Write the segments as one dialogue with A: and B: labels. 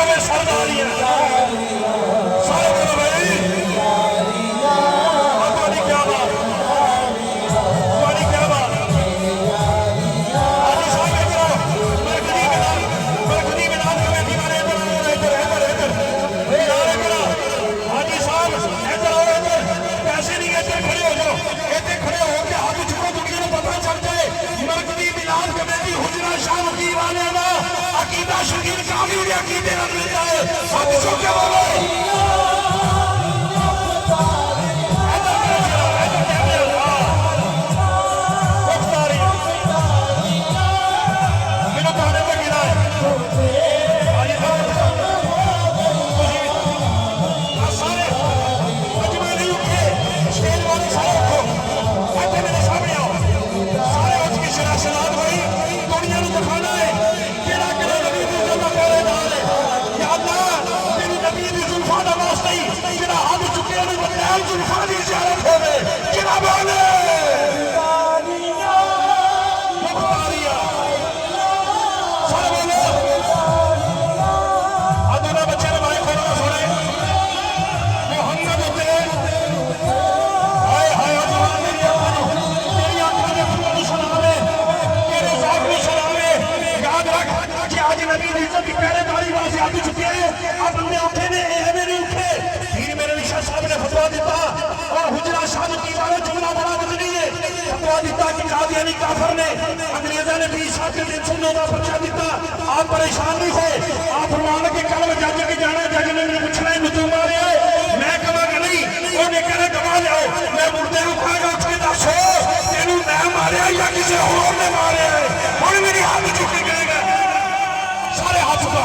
A: में सरदारियां सारे बोलो भाई तुम्हारी क्या बात हाजी साहब इधर आओ मरकजी मिलाद कमेटी वाले इधर हाजी साहब इधर आओ इधर पैसे नहीं इधर खड़े हो जाओ इधर खड़े हो के हाथ चुको दुनिया को पता चल जाए मरकजी मिलाद कमेटी हुजरा शाह वकी वाले ना अकीदा शकीर काफी अकीदे रख लेता है हाथ चुक के बोलो आप परेशान नहीं हो आप फरमान के कल जज के जाना जज ने मैंने पूछना है तू मारे मैं कहांगा नहीं उन्हें कहना गवा लिया मैं मुर्दे को कहांगा उठ के दसो तेनू मैं मारे या किसी होर ने मारे हुण मेरी हाथ चुके कहेगा सारे हाथ चुके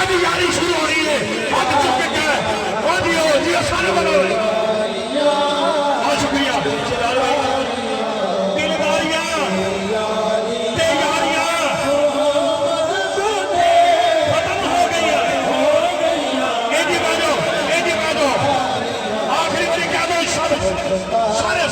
A: की यारी शुरू हो रही है। हाथ चुक के क्या वो जी सारे बनो बहुत शुक्रिया दिलदारियां ते यारियां खत्म हो गई। आखिरी बारी कह दो सब सारे